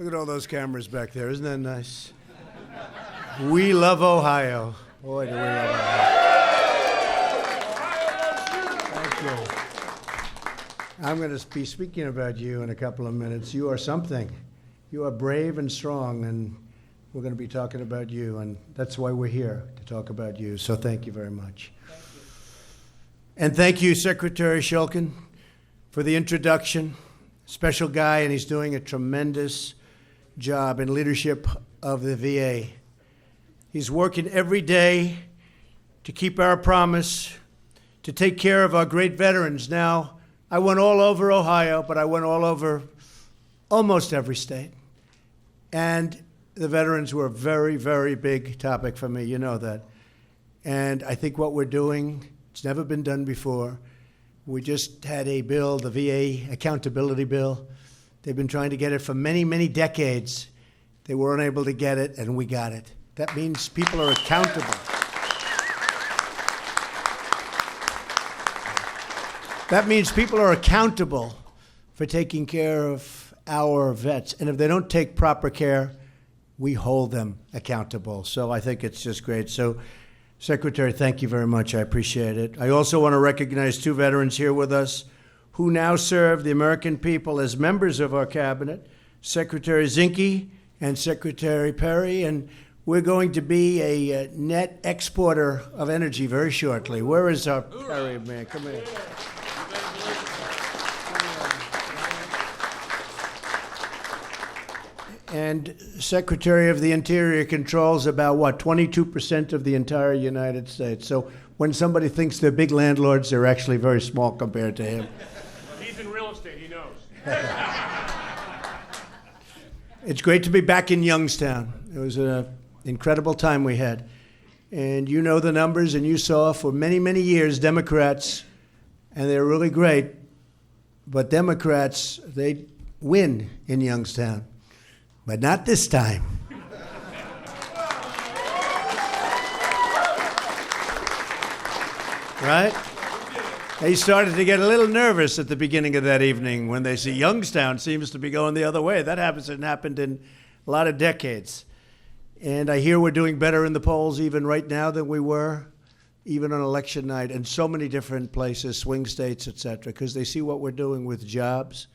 Look at all those cameras back there. Isn't that nice? We love Ohio. Boy, do we love Ohio. Thank you. I'm going to be speaking about you in a couple of minutes. You are something. You are brave and strong, and we're going to be talking about you, and that's why we're here, to talk about you. So thank you very much. Thank you. And thank you, Secretary Shulkin, for the introduction. Special guy, and he's doing a tremendous job in leadership of the VA. He's working every day to keep our promise, to take care of our great veterans. Now, I went all over Ohio, but I went all over almost every state. And the veterans were a very, very big topic for me. You know that. And I think what we're doing, it's never been done before. We just had a bill, the VA accountability bill. They've been trying to get it for many, many decades. They weren't able to get it, and we got it. That means people are accountable. That means people are accountable for taking care of our vets. And if they don't take proper care, we hold them accountable. So I think it's just great. So, Secretary, thank you very much. I appreciate it. I also want to recognize two veterans here with us who now serve the American people as members of our cabinet, Secretary Zinke and Secretary Perry. And we're going to be a net exporter of energy very shortly. Where is our Perry man? Come here. And Secretary of the Interior controls about, 22% of the entire United States. So when somebody thinks they're big landlords, they're actually very small compared to him. Well, he's in real estate, he knows. It's great to be back in Youngstown. It was an incredible time we had. And you know the numbers, and you saw for many, many years Democrats, and they're really great, but Democrats, they win in Youngstown. But not this time. Right? They started to get a little nervous at the beginning of that evening when they see Youngstown seems to be going the other way. That hasn't happened in a lot of decades. And I hear we're doing better in the polls even right now than we were, even on election night, in so many different places, swing states, et cetera, because they see what we're doing with jobs.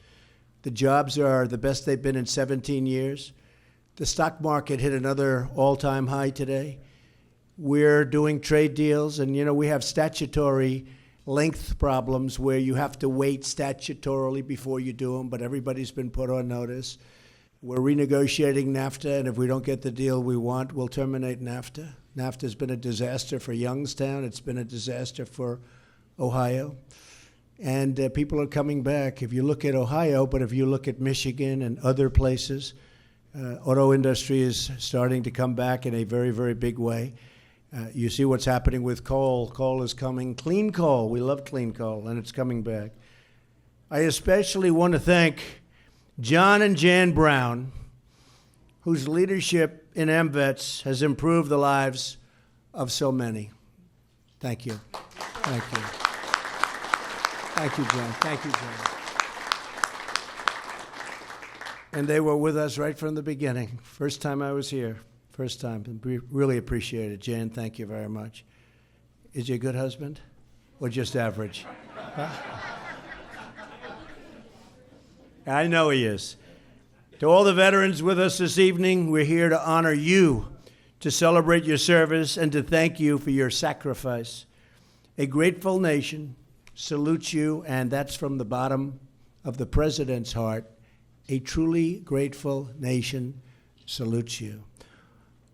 The jobs are the best they've been in 17 years. The stock market hit another all-time high today. We're doing trade deals, and, we have statutory length problems where you have to wait statutorily before you do them, but everybody's been put on notice. We're renegotiating NAFTA, and if we don't get the deal we want, we'll terminate NAFTA. NAFTA's been a disaster for Youngstown. It's been a disaster for Ohio. And people are coming back. If you look at Ohio, but if you look at Michigan and other places, auto industry is starting to come back in a very, very big way. You see what's happening with coal. Coal is coming. Clean coal. We love clean coal, and it's coming back. I especially want to thank John and Jan Brown, whose leadership in MVets has improved the lives of so many. Thank you. Thank you. Thank you, John. Thank you, John. And they were with us right from the beginning. First time I was here. First time. Really appreciate it. Jan, thank you very much. Is he a good husband? Or just average? Huh? I know he is. To all the veterans with us this evening, we're here to honor you, to celebrate your service, and to thank you for your sacrifice. A grateful nation salutes you, and that's from the bottom of the President's heart. A truly grateful nation salutes you.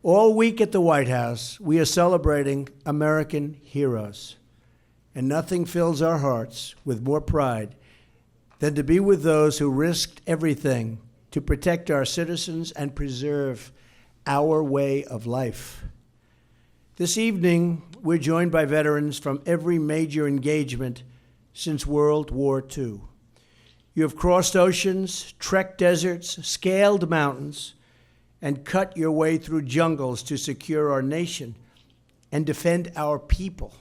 All week at the White House, we are celebrating American heroes, and nothing fills our hearts with more pride than to be with those who risked everything to protect our citizens and preserve our way of life. This evening, we're joined by veterans from every major engagement since World War II. You have crossed oceans, trekked deserts, scaled mountains, and cut your way through jungles to secure our nation and defend our people.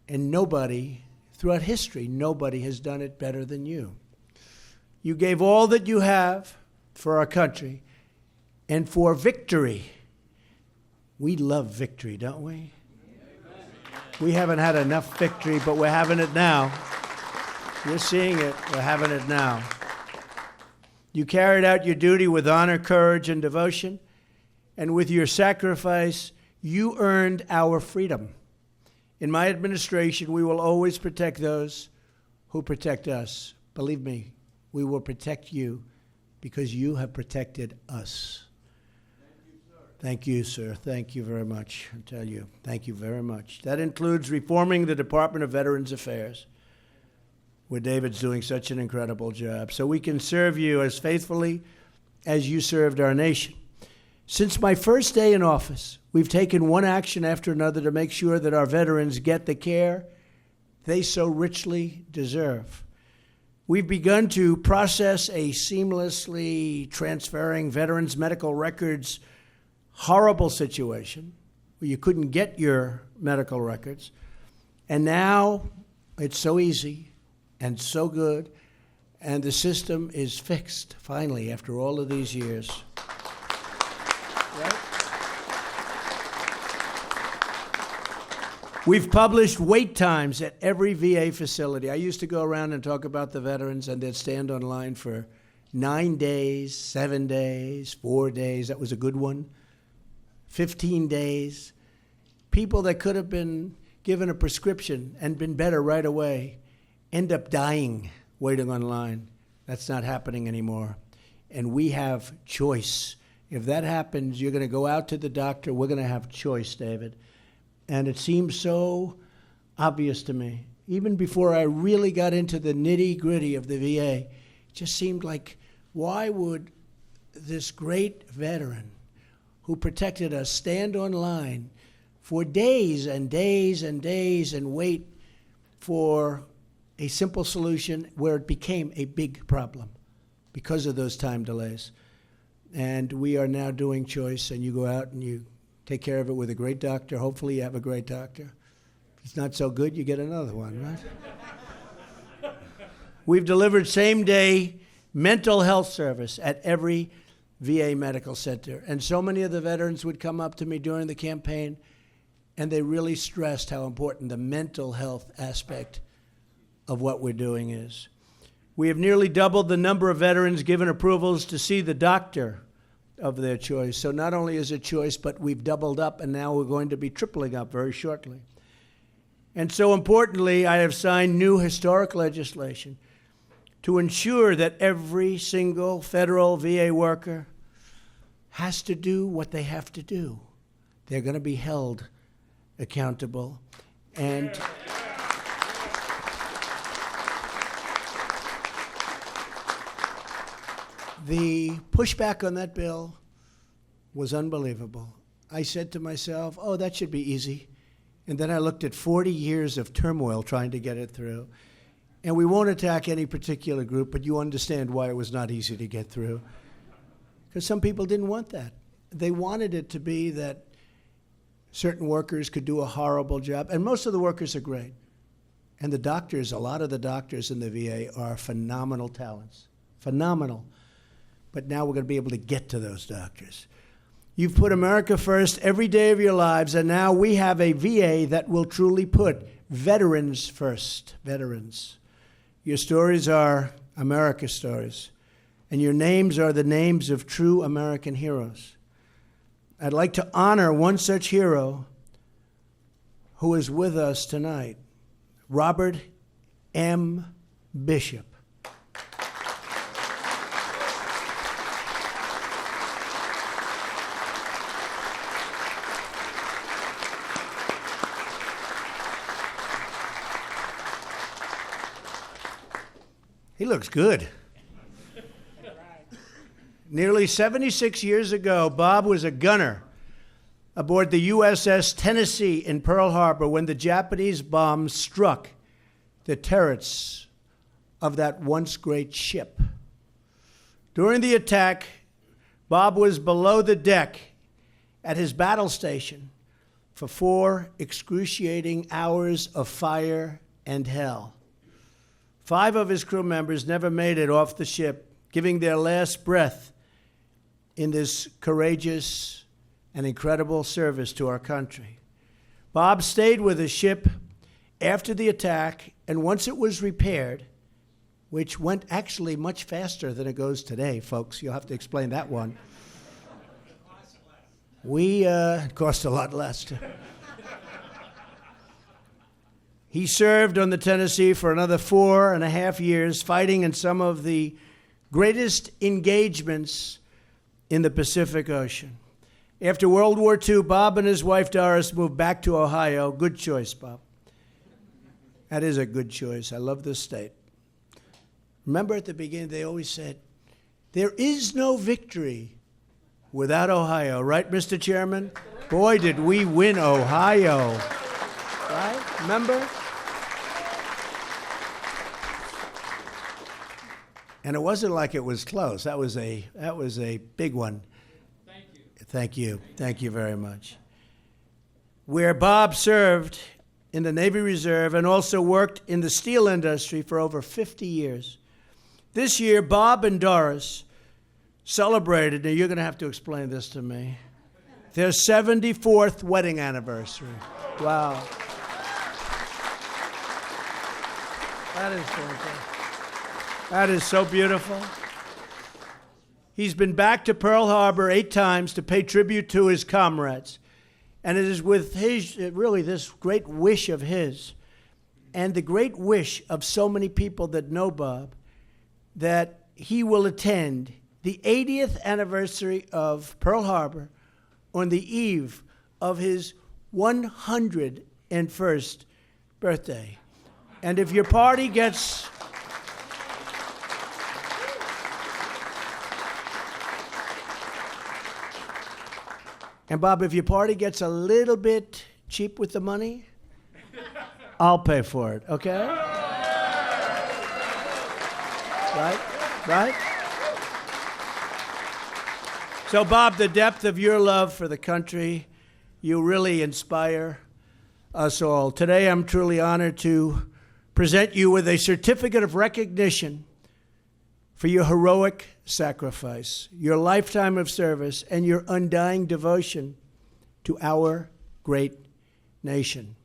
And nobody, throughout history, nobody has done it better than you. You gave all that you have for our country and for victory. We love victory, don't we? We haven't had enough victory, but we're having it now. You're seeing it. We're having it now. You carried out your duty with honor, courage, and devotion, and with your sacrifice, you earned our freedom. In my administration, we will always protect those who protect us. Believe me, we will protect you because you have protected us. Thank you, sir. Thank you very much. I tell you, thank you very much. That includes reforming the Department of Veterans Affairs, where David's doing such an incredible job, so we can serve you as faithfully as you served our nation. Since my first day in office, we've taken one action after another to make sure that our veterans get the care they so richly deserve. We've begun to process a seamlessly transferring veterans' medical records horrible situation where you couldn't get your medical records. And now it's so easy and so good, and the system is fixed, finally, after all of these years. Right? We've published wait times at every VA facility. I used to go around and talk about the veterans, and they'd stand on line for 9 days, 7 days, 4 days. That was a good one. 15 days. People that could have been given a prescription and been better right away end up dying waiting online. That's not happening anymore. And we have choice. If that happens, you're going to go out to the doctor. We're going to have choice, David. And it seems so obvious to me. Even before I really got into the nitty-gritty of the VA, it just seemed like, why would this great veteran who protected us stand on line for days and days and days and wait for a simple solution where it became a big problem because of those time delays? And we are now doing choice, and you go out and you take care of it with a great doctor. Hopefully you have a great doctor. If it's not so good, you get another one, right? We've delivered same-day mental health service at every VA medical center. And so many of the veterans would come up to me during the campaign, and they really stressed how important the mental health aspect of what we're doing is. We have nearly doubled the number of veterans given approvals to see the doctor of their choice. So not only is it choice, but we've doubled up, and now we're going to be tripling up very shortly. And so importantly, I have signed new historic legislation to ensure that every single federal VA worker has to do what they have to do. They're going to be held accountable. And the pushback on that bill was unbelievable. I said to myself, oh, that should be easy. And then I looked at 40 years of turmoil trying to get it through. And we won't attack any particular group, but you understand why it was not easy to get through. Because some people didn't want that. They wanted it to be that certain workers could do a horrible job. And most of the workers are great. And the doctors, a lot of the doctors in the VA are phenomenal talents. Phenomenal. But now we're going to be able to get to those doctors. You've put America first every day of your lives, and now we have a VA that will truly put veterans first. Veterans. Your stories are America's stories, and your names are the names of true American heroes. I'd like to honor one such hero who is with us tonight, Robert M. Bishop. He looks good. Nearly 76 years ago, Bob was a gunner aboard the USS Tennessee in Pearl Harbor when the Japanese bombs struck the turrets of that once great ship. During the attack, Bob was below the deck at his battle station for 4 excruciating hours of fire and hell. 5 of his crew members never made it off the ship, giving their last breath in this courageous and incredible service to our country. Bob stayed with the ship after the attack, and once it was repaired, which went actually much faster than it goes today, folks. You'll have to explain that one. It cost a lot less. He served on the Tennessee for another 4.5 years, fighting in some of the greatest engagements in the Pacific Ocean. After World War II, Bob and his wife Doris moved back to Ohio. Good choice, Bob. That is a good choice. I love this state. Remember at the beginning, they always said, there is no victory without Ohio. Right, Mr. Chairman? Boy, did we win Ohio. Right? Remember? And it wasn't like it was close. That was a big one. Thank you. Thank you. Thank you very much. Where Bob served in the Navy Reserve and also worked in the steel industry for over 50 years. This year, Bob and Doris celebrated, now you're going to have to explain this to me, their 74th wedding anniversary. Wow. That is fantastic. That is so beautiful. He's been back to Pearl Harbor 8 times to pay tribute to his comrades. And it is with his, really this great wish of his and the great wish of so many people that know Bob that he will attend the 80th anniversary of Pearl Harbor on the eve of his 101st birthday. And if your party gets... And Bob, if your party gets a little bit cheap with the money, I'll pay for it, okay? Right? Right? So, Bob, the depth of your love for the country, you really inspire us all. Today, I'm truly honored to present you with a certificate of recognition for your heroic sacrifice, your lifetime of service, and your undying devotion to our great nation.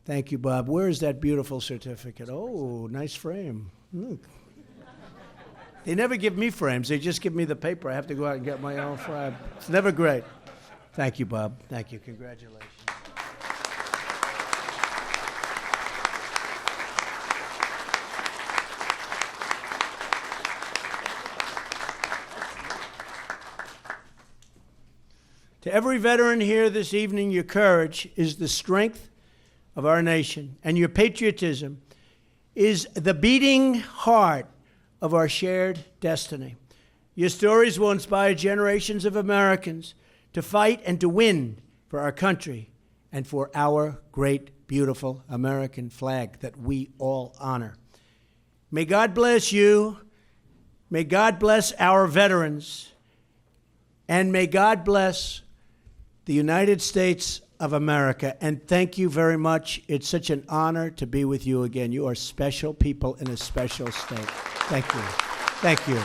Thank you, Bob. Where is that beautiful certificate? Oh, nice frame. Look. They never give me frames. They just give me the paper. I have to go out and get my own frame. It's never great. Thank you, Bob. Thank you. Congratulations. To every veteran here this evening, your courage is the strength of our nation, and your patriotism is the beating heart of our shared destiny. Your stories will inspire generations of Americans to fight and to win for our country and for our great, beautiful American flag that we all honor. May God bless you. May God bless our veterans. And may God bless the United States of America. And thank you very much. It's such an honor to be with you again. You are special people in a special state. Thank you. Thank you.